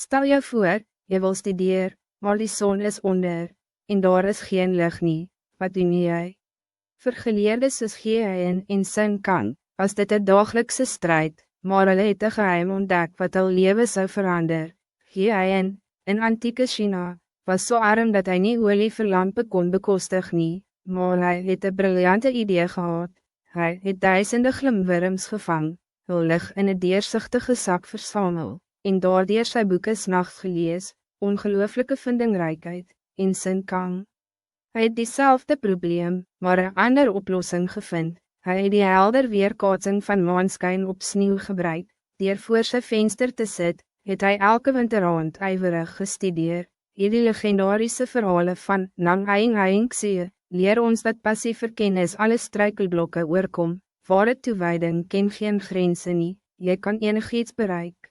Stel jou voor, jy wil studeer, maar die zon is onder, en daar is geen lig nie, wat doen jy? Vir geleerdes soos G.I.N. en Sun Kang, was dit een daaglikse strijd, maar hulle het een geheim ontdek wat hul lewe zou verander. G.I.N. in antieke China, was zo arm dat hij niet olie vir lampe kon bekostig nie, maar hij het een briljante idee gehad. Hij het duisende glimwurms gevang, hul lig in een deursigtige zak versamel, en daardeur sy boeke 's nachts gelees, ongelooflijke vindingrijkheid, en Sun Kang. Hij het diezelfde probleem, maar een ander oplossing gevind. Hij het die helder weerkaatsing van maanskyn op sneeuw gebruik, deur voor sy venster te sit, het hy elke winteraand ywerig gestudeer. Hierdie legendarische verhalen van Nang Aing Aing Xie, leer ons dat passie vir kennis alle struikelblokke oorkom, ware toewyding ken geen grense nie, jy kan enigiets bereik.